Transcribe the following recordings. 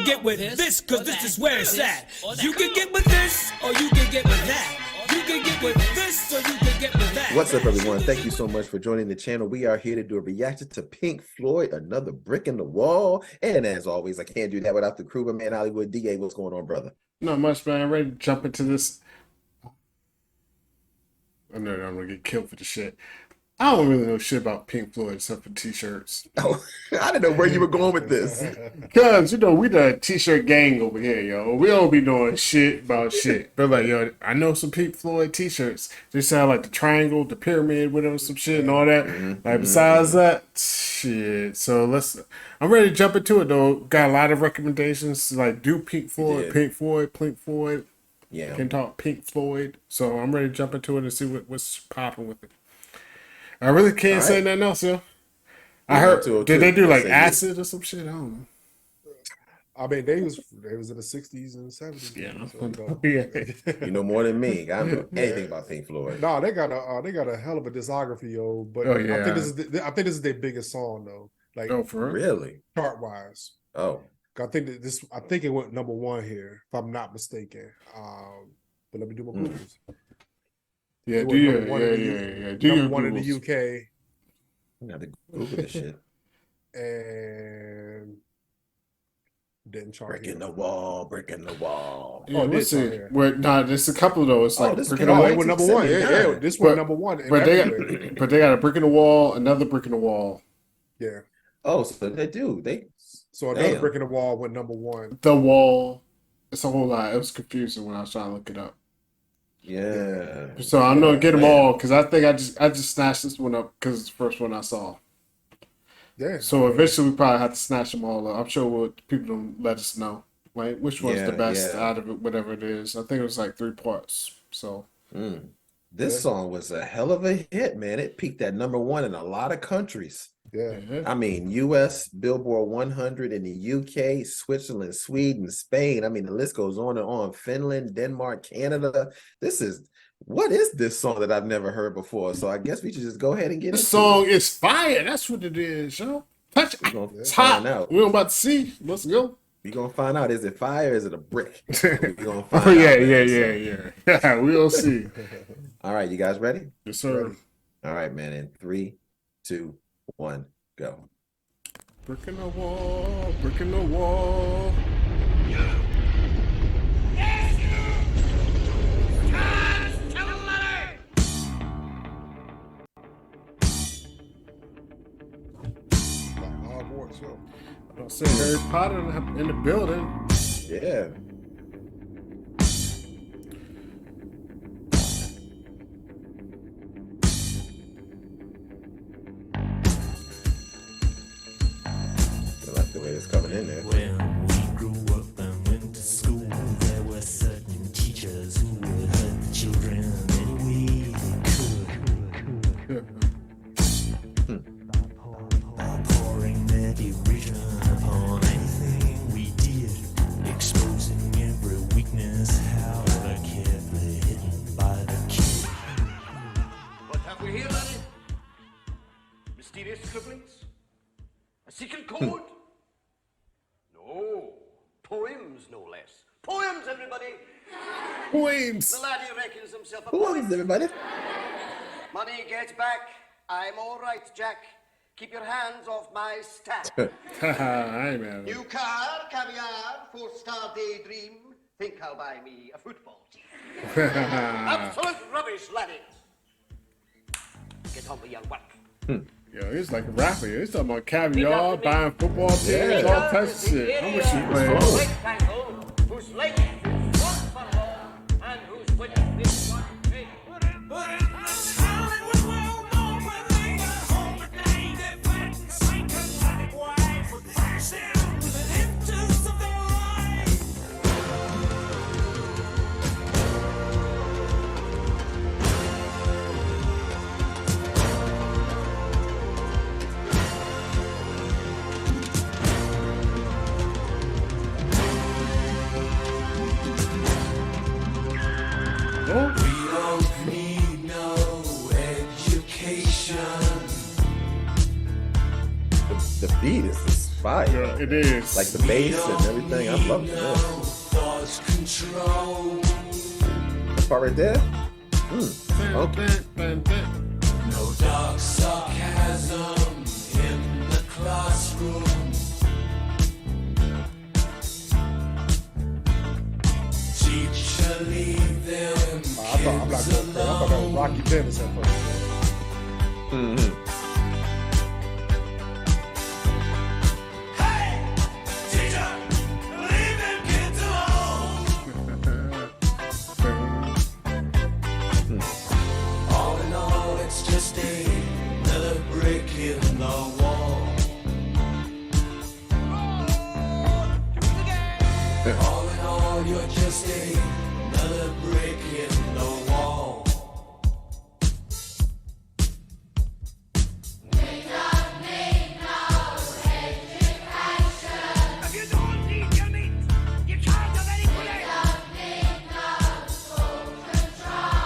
can get with this, cause this is where it's at. You can get with this, or you can get with that. You can get with this, or you can get with that. What's up, everyone? Thank you so much for joining the channel. We are here to do a reaction to Pink Floyd, Another Brick in the Wall. And as always, I can't do that without the crew. But man, Hollywood DA, what's going on, brother? Not much, man. I'm ready to jump into this. I know I'm gonna get killed for the shit. I don't really know shit about Pink Floyd except for t-shirts. Oh, I didn't know where you were going with this. Cause you know we the t-shirt gang over here, yo. We don't be doing shit about shit. But like, yo, I know some Pink Floyd t-shirts. They sound like the triangle, the pyramid, whatever, some shit and all that. Like besides that, shit. So I'm ready to jump into it though. Got a lot of recommendations. Like do Pink Floyd, Pink Floyd. Yeah. Can talk Pink Floyd. So I'm ready to jump into it and see what's popping with it. I really can't say nothing else, yo. I heard, did they do like acid or some shit? I don't know. I mean, they was in the 60s and 70s. Yeah, so, you know more than me. I don't know anything about Pink Floyd. No, they got a hell of a discography, yo. But I think this is their biggest song though. Like, for real? Really? Chart wise. Oh, I think it went #1 here, if I'm not mistaken. But let me do my Googles. Yeah, do #1 in the UK. I got to Google this shit. And didn't chart. Breaking the wall. Yeah, let's see. There's a couple though. It's like Breaking the Wall. It went #1. Yeah, this went #1. But they got a brick in the wall, another brick in the wall. Yeah. Oh, so they do. So another brick in the wall went #1. The wall. It's a whole lot. It was confusing when I was trying to look it up. Yeah. So I'm gonna get them all because I think I just snatched this one up because it's the first one I saw. Yeah. So eventually we probably have to snatch them all up. I'm sure people will let us know, right? Which one's the best out of it, whatever it is. I think it was like 3 parts. So this song was a hell of a hit, man. It peaked at #1 in a lot of countries. Yeah. I mean, US, Billboard 100 in the UK, Switzerland, Sweden, Spain. I mean, the list goes on and on. Finland, Denmark, Canada. What is this song that I've never heard before? So I guess we should just go ahead and get this into song it. is fire. That's what it is, yo. Touch it. It's hot. out. We're about to see. Let's go. We're going to find out. Is it fire or is it a brick? We're going to find out. Yeah. We'll see. All right, you guys ready? Yes, sir. Ready. All right, man. In 3, 2, 1, go. Brick in the wall, brick in the wall. I don't see Harry Potter in the building. Yeah. I like the way it's coming in there. When we grew up and went to school, there were certain teachers who would hurt the children any way they could. By pouring their derision upon anything we did, exposing every weakness, however carefully hidden by the kid. What have we here, laddie? Mysterious scribblings? A secret code? No. Poems, no less. Poems, everybody! Poems! The laddie reckons himself a Poems, poet. everybody. Money gets back. I'm all right, Jack. Keep your hands off my stack. I ain't mad. New car, caviar, 4-star daydream. Think I'll buy me a football team. Absolute rubbish, laddie. Get on with your work. Yo, he's like a rapper. He's talking about caviar, buying football teams, all types of shit. How much you playing? Rectangle, whose length is 1 furlong and whose width is 1 feet. Oh. We don't need no fire. Yeah, it is. Like the bass and everything. I'm loving this. That part right there. Okay. No dark sarcasm in the classroom. Teacher, leave them I thought that was Rocky Dennis at first. Hey, teacher, leave them kids alone. All in all, it's just another brick in the wall. All in all, you're just another brick in the wall. If you don't eat your meat, you can't have any pudding.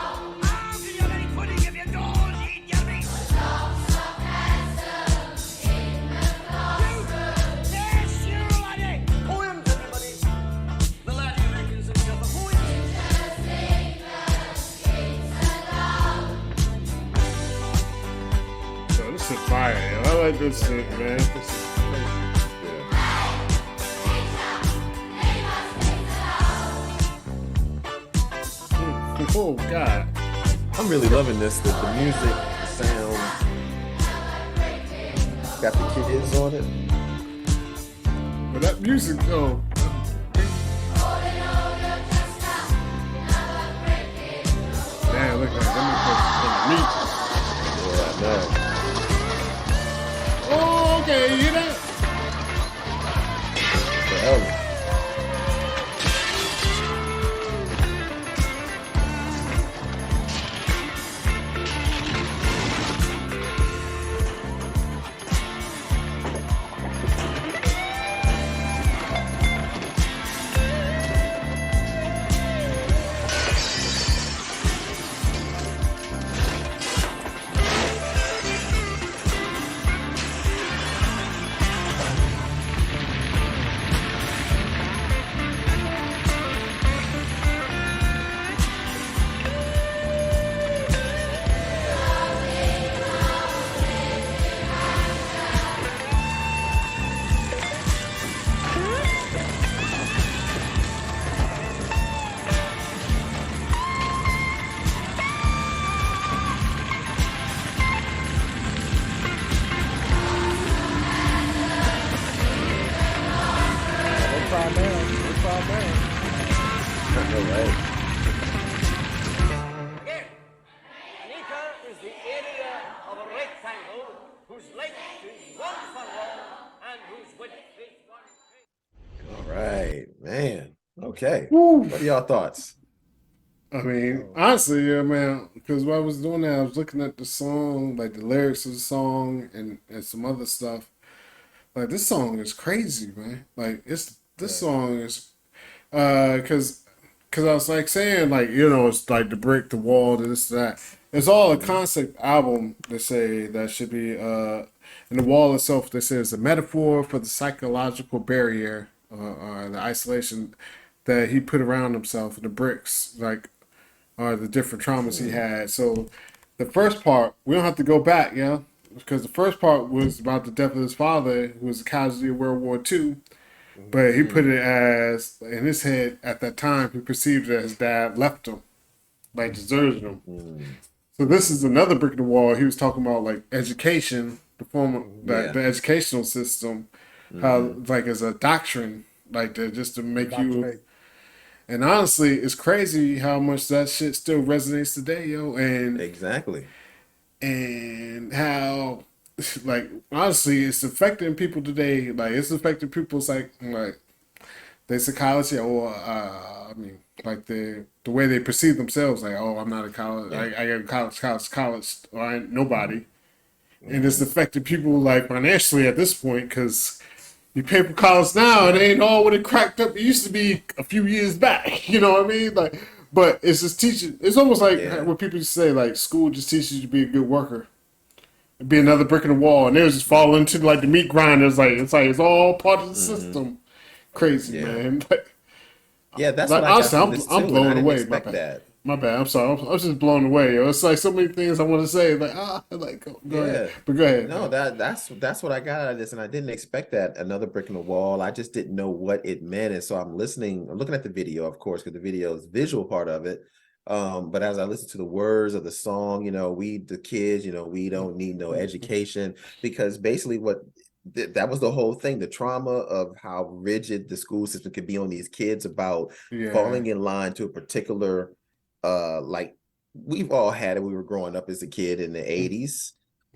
How can you have any pudding if you don't eat your meat? Yes, you laddie. Poems, everybody. The laddie reckons himself a poet. So this is fire, yo. I like this shit, man. This is crazy. Oh God. I'm really loving this. The music, the sound. Got the kids on it. But that music though. Damn, look at that. Meat. Yeah, I know. Oh, okay, you hear that? Forever. I know, right? Again, an acre is the area of a rectangle whose length is 1 furlong and whose width is 1 cubit. All right, man. Okay. Woo. What are y'all thoughts? I mean, honestly, yeah, man. Because while I was doing that, I was looking at the song, like the lyrics of the song, and some other stuff. Like this song is crazy, man. Like this song is, because I was like saying, like, you know, it's like the brick, the wall, this, that. It's all a concept album. They say that should be, and the wall itself, they say, is a metaphor for the psychological barrier, the isolation that he put around himself, and the bricks, like, are the different traumas he had. So the first part, we don't have to go back, yeah, because the first part was about the death of his father, who was a casualty of World War II. But he put it as, in his head at that time, he perceived that his dad left him, like deserted him. So this is another brick in the wall. He was talking about like education, the form of the educational system, how like as a doctrine, like just to make you. And honestly, it's crazy how much that shit still resonates today, yo. And Exactly. and how, like, honestly, it's affecting people today. Like, it's affecting people's like their psychology, or I mean, like the way they perceive themselves. Like, oh, I'm not a college. I got college, or I ain't nobody. And it's affecting people like financially at this point, because you pay for college now, it ain't all what it cracked up. It used to be a few years back. You know what I mean? Like, but it's just teaching. It's almost like what people say, like school just teaches you to be a good worker. it'd be another brick in the wall, and they was just falling into like the meat grinder. It's all part of the system. Crazy, man. Yeah, that's Like, what I got honestly, from this too, I'm and I blown didn't away. My expect bad. that. My bad. I'm sorry. I was just blown away. Yo. It's like so many things I want to say. Like go ahead. But go ahead. No, that's what I got out of this, and I didn't expect that. Another brick in the wall. I just didn't know what it meant, and so I'm looking at the video, of course, because the video is visual part of it. But as I listen to the words of the song, we the kids, we don't need no education, because basically that was the whole thing, the trauma of how rigid the school system could be on these kids about falling in line to a particular like we've all had it when we were growing up as a kid in the 80s.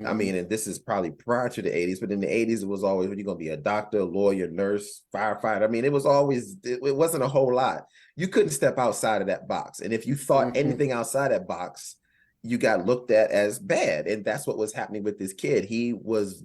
I mean, and this is probably prior to the 80s, but in the 80s, it was always, when you're going to be a doctor, lawyer, nurse, firefighter. I mean, it was always, it wasn't a whole lot. You couldn't step outside of that box. And if you thought anything outside that box, you got looked at as bad. And that's what was happening with this kid. He was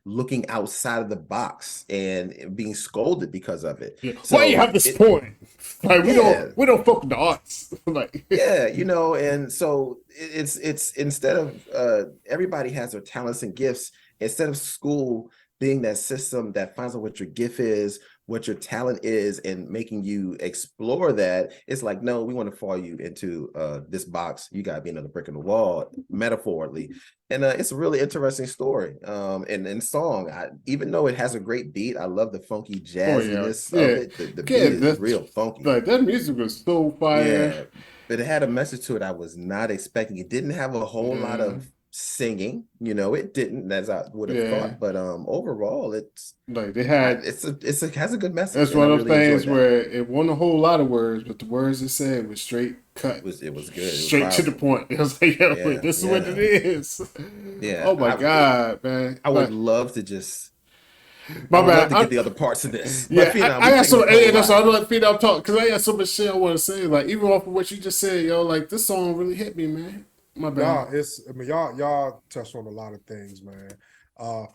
looking outside of the box and being scolded because of it. Yeah. So why you have this point? Like we don't fuck with the arts. Like and so it's instead of everybody has their talents and gifts, instead of school being that system that finds out what your gift is, what your talent is, and making you explore that, it's like, no, we want to fall you into this box. You got to be another brick in the wall, metaphorically. And it's a really interesting story. And song, even though it has a great beat, I love the funky jazziness of it. The beat is real funky. Like that music was so fire. Yeah, but it had a message to it I was not expecting. It didn't have a whole lot of singing, it didn't, as I would have thought, but overall it's like they had it has a good message. It's one of those things where it wasn't a whole lot of words, but the words it said was straight cut. It was good. Straight to the point. It was like, this is what it is. Yeah. Oh my God, man. I would love to just my bad. To get the other parts of this. Yeah, I got so that's why I don't let Phenom talk, because I got so much shit I want to say. Like even off of what you just said, like this song really hit me, man. My bad. Y'all touched on a lot of things, man.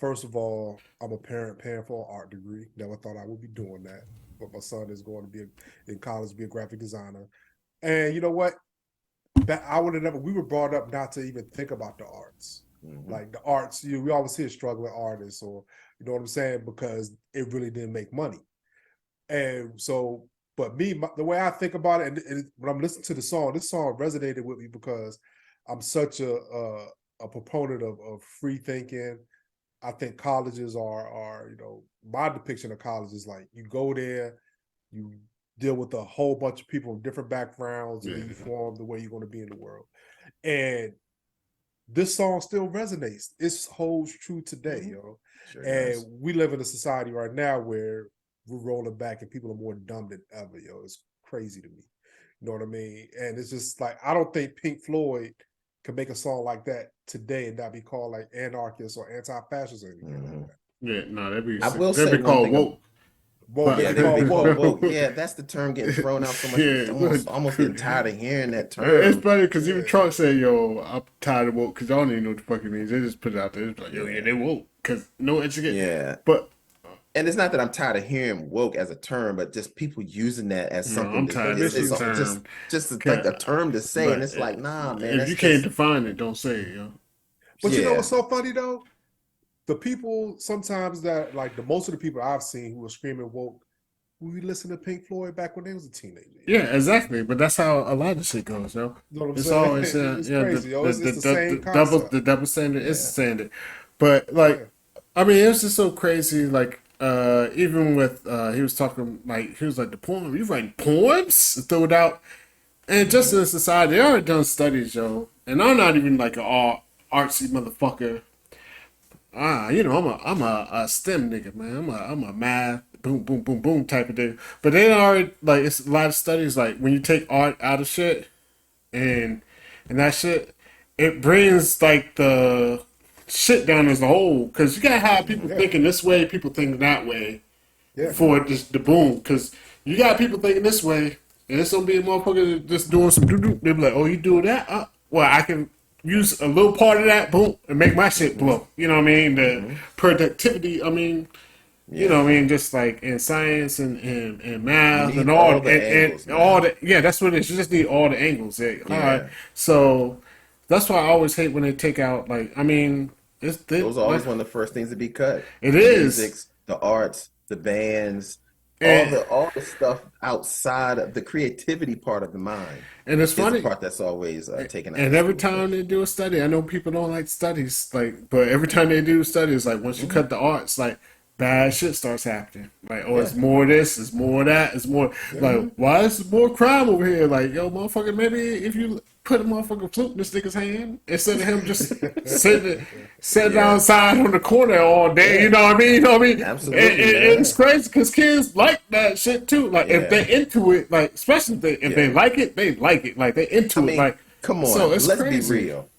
First of all, I'm a parent paying for an art degree. Never thought I would be doing that, but my son is going to be in college, be a graphic designer. And you know what? That I would have never. We were brought up not to even think about the arts, like the arts. We always hear struggling artists, or you know what I'm saying, because it really didn't make money. And so, but the way I think about it, and when I'm listening to the song, this song resonated with me because I'm such a proponent of free thinking. I think colleges are my depiction of college is like you go there, you deal with a whole bunch of people from different backgrounds, and you form the way you're going to be in the world. And this song still resonates. It holds true today, Sure and does. We live in a society right now where we're rolling back and people are more dumb than ever, It's crazy to me. You know what I mean? And it's just like, I don't think Pink Floyd can make a song like that today and not be called like anarchist or anti-fascist or anything like that. Yeah, no, that'd be. I will say be called woke. Woke. Yeah, that's the term getting thrown out so much. Almost getting tired of hearing that term. It's funny because even Trump said, I'm tired of woke, because I don't even know what the fuck it means. They just put it out there. It's like, they woke, because no education. Yeah. And it's not that I'm tired of hearing woke as a term, but just people using that as something. I'm tired of this term. Just like a term to say, and it's like, nah, man. If you can't define it, don't say it, But you know what's so funny though? The people sometimes that most of the people I've seen who are screaming woke, we listened to Pink Floyd back when they was a teenager. Yeah, exactly. But that's how a lot of shit goes, You know what I'm it's saying? always crazy, it's the same concept. The double standard is the standard. But I mean, it was just so crazy. Like even with he was talking he was like, the poem, you writing poems? Throw it out. And just in society, they already done studies, and I'm not even like an all artsy motherfucker. I'm a STEM nigga, man. I'm a math, boom, boom, boom, boom type of dude. But they already it's a lot of studies when you take art out of shit, and that shit, it brings the shit down as a whole. Because you gotta have people thinking this way, people thinking that way, for just the boom. Because you got people thinking this way, and it's gonna be a motherfucker just doing some doo-doo. They be like, oh, you do that? Well, I can use a little part of that, boom, and make my shit blow. You know what I mean? The productivity, I mean, you know what I mean? Just like in science and math and all the angles, that's what it is. You just need all the angles. All right. So That's why I always hate when they take out, like, I mean, Those are always like, one of the first things to be cut. it The is. musics, the arts, the bands, And, all the stuff outside of the creativity part of the mind and it's is the funny. part that's always taken out And of every school. time they do a study, I know people don't like studies, like, but every time they do studies, like, once you cut the arts, like, bad shit starts happening. Like, oh, it's Yeah. more of this, it's more of that, it's more, like, why is there more crime over here? Like, yo, motherfucker, maybe if you put a motherfucking flute in this nigga's hand instead of him just sitting Yeah. outside on the corner all day, you know what I mean? You know what I mean? Absolutely, And it's man. crazy because kids like that shit too. Like, if Yeah. they're into it, like, especially if they Yeah. like it, they like it. Like, they're into I it. mean, Like, come so on, it's let's crazy. be real.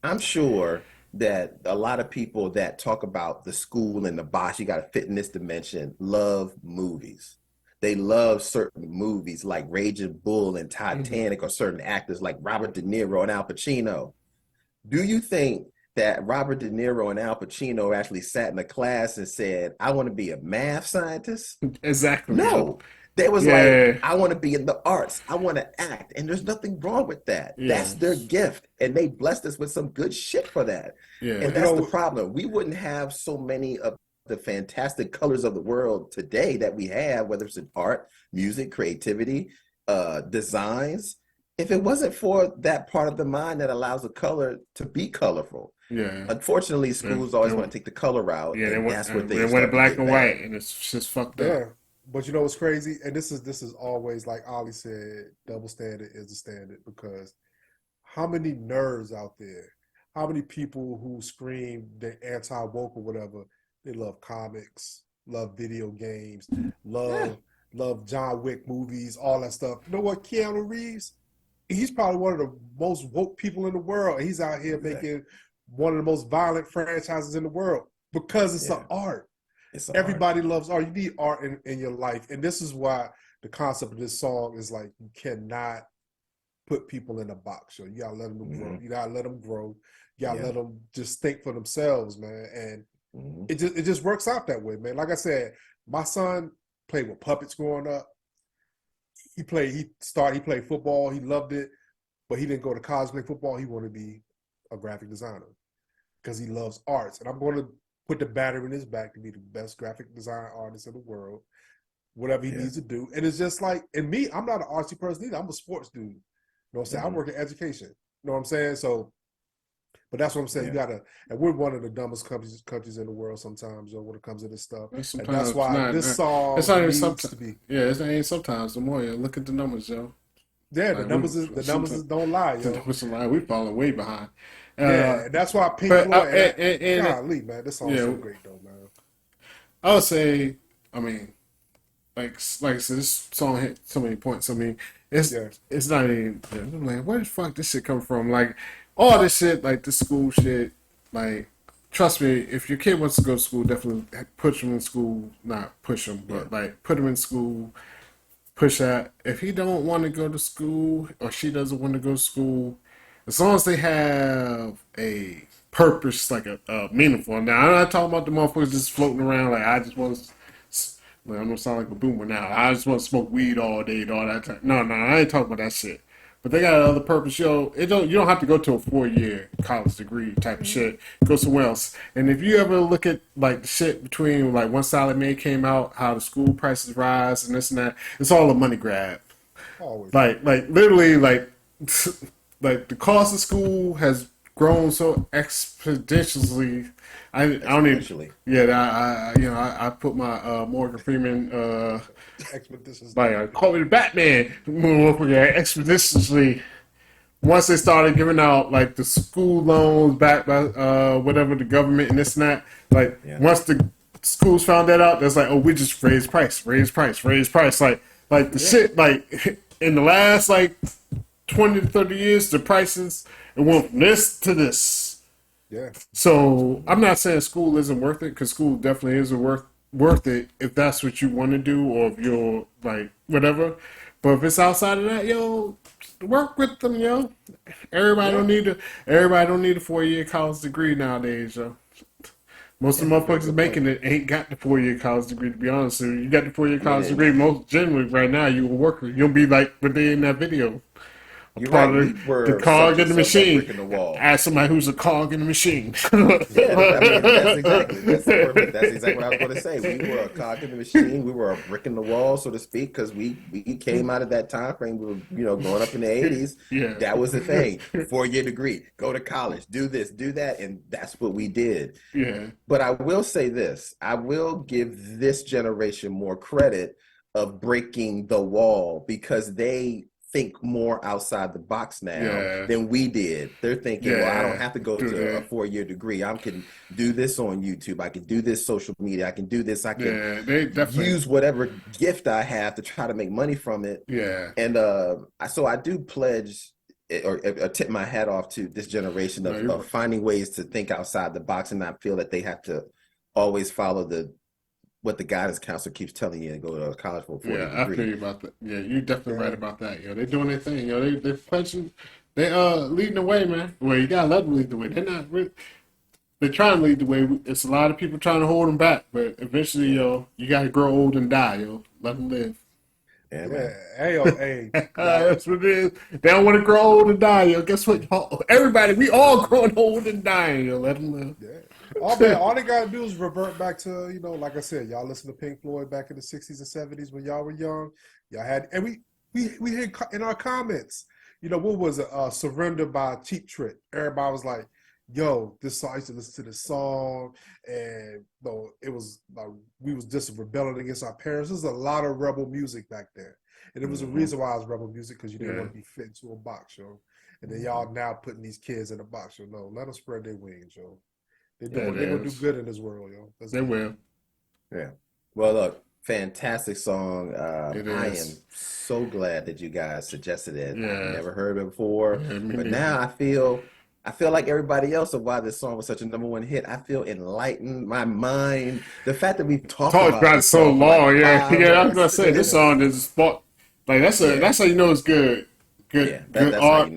I'm sure that a lot of people that talk about the school and the box, you got to fit in this dimension, love movies. They love certain movies like Raging Bull and Titanic, or certain actors like Robert De Niro and Al Pacino. Do you think that Robert De Niro and Al Pacino actually sat in a class and said, I want to be a math scientist? Exactly. No, they was like, Yeah. I want to be in the arts. I want to act. And there's nothing wrong with that. Yeah. That's their gift. And they blessed us with some good shit for that. Yeah. And that's the problem. We wouldn't have so many of the fantastic colors of the world today that we have, whether it's in art, music, creativity, designs, if it wasn't for that part of the mind that allows a color to be colorful. Yeah. Unfortunately, schools always want to take the color route, Yeah, and that's what they they went start to black get and bad. white, and it's just fucked Yeah. up. But you know what's crazy? And this is always, like Ollie said, double standard is the standard, because how many nerds out there, how many people who scream they're anti-woke or whatever, they love comics, love video games, love John Wick movies, all that stuff. You know what? Keanu Reeves, he's probably one of the most woke people in the world. He's out here making one of the most violent franchises in the world because it's an art. It's an Everybody loves art. You need art in your life. And this is why the concept of this song is like, you cannot put people in a box. Yo. You gotta let them grow. You gotta let them grow. You gotta let them just think for themselves, man. And it just works out that way, man. Like I said, my son played with puppets growing up. He played football. He loved it, but he didn't go to college to play football. He wanted to be a graphic designer because he loves arts. And I'm going to put the battery in his back to be the best graphic design artist in the world, whatever he needs to do. And it's just like, and me, I'm not an artsy person either. I'm a sports dude. You know what I'm saying? I work in education. You know what I'm saying? So, but that's what I'm saying. You gotta, and we're one of the dumbest countries in the world sometimes, when it comes to this stuff. And that's why this song it's not even needs to be. Yeah, it's not even sometimes. The more you look at the numbers, yo. Yeah, Like, the numbers don't lie, yo. The numbers don't lie. We falling way behind. Yeah, and that's why Pink Floyd. Golly, man, this song's so great though, man. I would say, I mean, like I said, this song hit so many points. I mean, it's not even. I'm like, where the fuck this shit come from? Like, all this shit, like the school shit. Like, trust me, if your kid wants to go to school, definitely push them in school. Not push them, but like put them in school. Push that. If he don't want to go to school or she doesn't want to go to school, as long as they have a purpose, like a meaningful. Now, I'm not talking about the motherfuckers just floating around like I just want to. Like, I'm gonna sound like a boomer now. I just want to smoke weed all day and all that time. No, I ain't talking about that shit. But they got another purpose, yo. You don't have to go to a 4-year college degree type of shit. Go somewhere else. And if you ever look at like the shit between like when Sallie Mae came out, how the school prices rise and this and that, it's all a money grab. Always. Like literally like like the cost of school has grown so exponentially. I don't even. Yeah, I put my Morgan Freeman like call me the Batman exponentially. Once they started giving out like the school loans backed by whatever the government and this and that, like once the schools found that out, that's like, oh, we just raise price. Like the shit like in the last like 20 to 30 years, the prices it went from this to this. Yeah. So I'm not saying school isn't worth it, because school definitely isn't worth it if that's what you want to do, or if you're like whatever. But if it's outside of that, yo, work with them, yo. Everybody don't need a 4-year college degree nowadays, yo. Most of the motherfuckers making it ain't got the 4-year college degree, to be honest. If you got the 4-year college degree, most generally right now you a worker. You'll be like what they in that video. You're part right. of We were the cog in the subjects of that machine. brick in the wall. As somebody who's a cog in the machine. Yeah, I mean, that's perfect. That's exactly what I was going to say. We were a cog in the machine. We were a brick in the wall, so to speak, because we came out of that time frame. We were, growing up in the 80s. Yeah. That was the thing. 4-year degree, go to college, do this, do that, and that's what we did. Yeah. But I will say this. I will give this generation more credit of breaking the wall because they think more outside the box now than we did. They're thinking, well, I don't have to go to a 4-year degree. I can do this on YouTube. I can do this social media. I can do this. I can use whatever gift I have to try to make money from it. Yeah. And so I do pledge or tip my hat off to this generation of finding ways to think outside the box and not feel that they have to always follow what the guidance counselor keeps telling you and go to college for a 4-year degree. I feel you about that. Yeah, you're definitely right about that. They're doing their thing. They're punching, they leading the way, man. Well, you gotta let them lead the way. They're not really, they're trying to lead the way. It's a lot of people trying to hold them back, but eventually, you gotta grow old and die, Let them live. Yeah, man. Hey. That's what it is. They don't want to grow old and die, Guess what? Everybody, we all growing old and dying, Let them live. Yeah. All they gotta do is revert back to, like I said, y'all listen to Pink Floyd back in the 60s and 70s when y'all were young. Y'all had, and we had in our comments, what was it? Surrender by Cheap Trick. Everybody was like, yo, this song, I used to listen to this song, and it was like we was just rebelling against our parents. There's a lot of rebel music back then. And it was a reason why I was rebel music, because you didn't want to be fit into a box, And then y'all now putting these kids in a box, No, let them spread their wings, They're gonna do good in this world, They will. Yeah. Well, look, fantastic song. I am so glad that you guys suggested it. I've never heard it before, but now I feel like everybody else of why this song was such a #1 hit. I feel enlightened. My mind, the fact that we've talked about it so long, I was gonna say this song is spot. Like that's how you know it's good. Good art.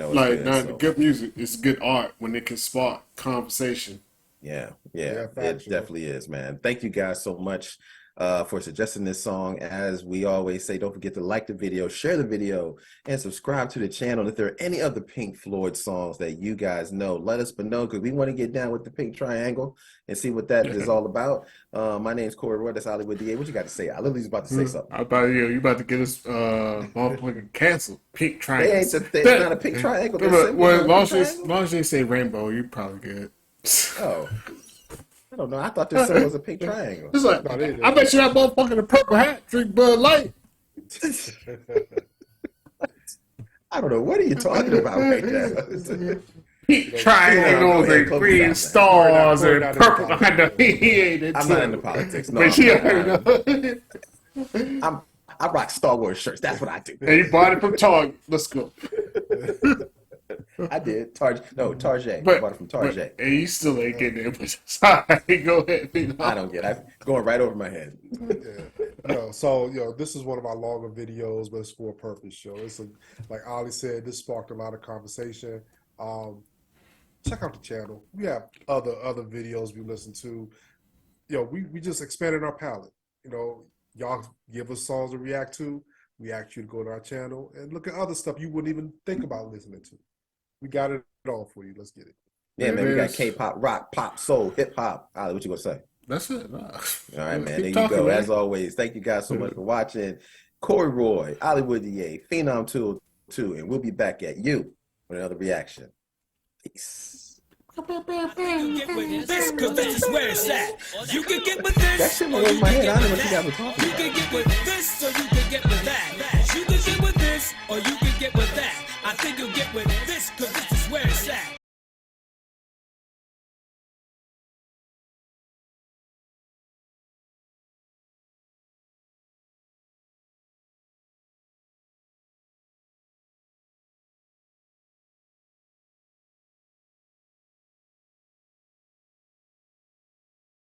Good music. It's good art when it can spark conversation. Yeah, it definitely is, man. Thank you guys so much for suggesting this song. As we always say, don't forget to like the video, share the video, and subscribe to the channel. If there are any other Pink Floyd songs that you guys know, let us know, because we want to get down with the Pink Triangle and see what that is all about. My name's Corey Roy. That's Hollywood DA. What you got to say? I literally was about to say something. I thought you about to get us motherfucking canceled. Pink Triangle. They're not a Pink Triangle. Well, as long as they say rainbow, you're probably good. Oh, I don't know. I thought this song was a pink triangle. It's like, I bet you that motherfucker in a purple hat drink Bud Light. I don't know. What are you talking about right now? Pink triangles and green stars and purple. I know he ain't. I'm not into politics. No, I rock Star Wars shirts. That's what I do. And you bought it from Target. Let's go. I did. Target. I bought it from Target. And you still ain't getting it. But sorry, go ahead. I don't get it. It's going right over my head. This is one of our longer videos, but it's for a purpose, It's like Ollie said, this sparked a lot of conversation. Check out the channel. We have other videos we listen to. We just expanded our palette. Y'all give us songs to react to. We ask you to go to our channel and look at other stuff you wouldn't even think about listening to. We got it all for you. Let's get it. Yeah, man. We got K-pop, rock, pop, soul, hip hop. Ali, what you gonna say? That's it. All right, man. There you go. Man. As always, thank you guys so much for watching. Corey Roy, Hollywood DA, Phenom 202, and we'll be back at you with another reaction. Peace. This, cause this is where it's at. You can get with this, that shit or was you my can head. get I don't know with what you guys that. were talking You about. can get with this, or you can get with that. You can get with this, or you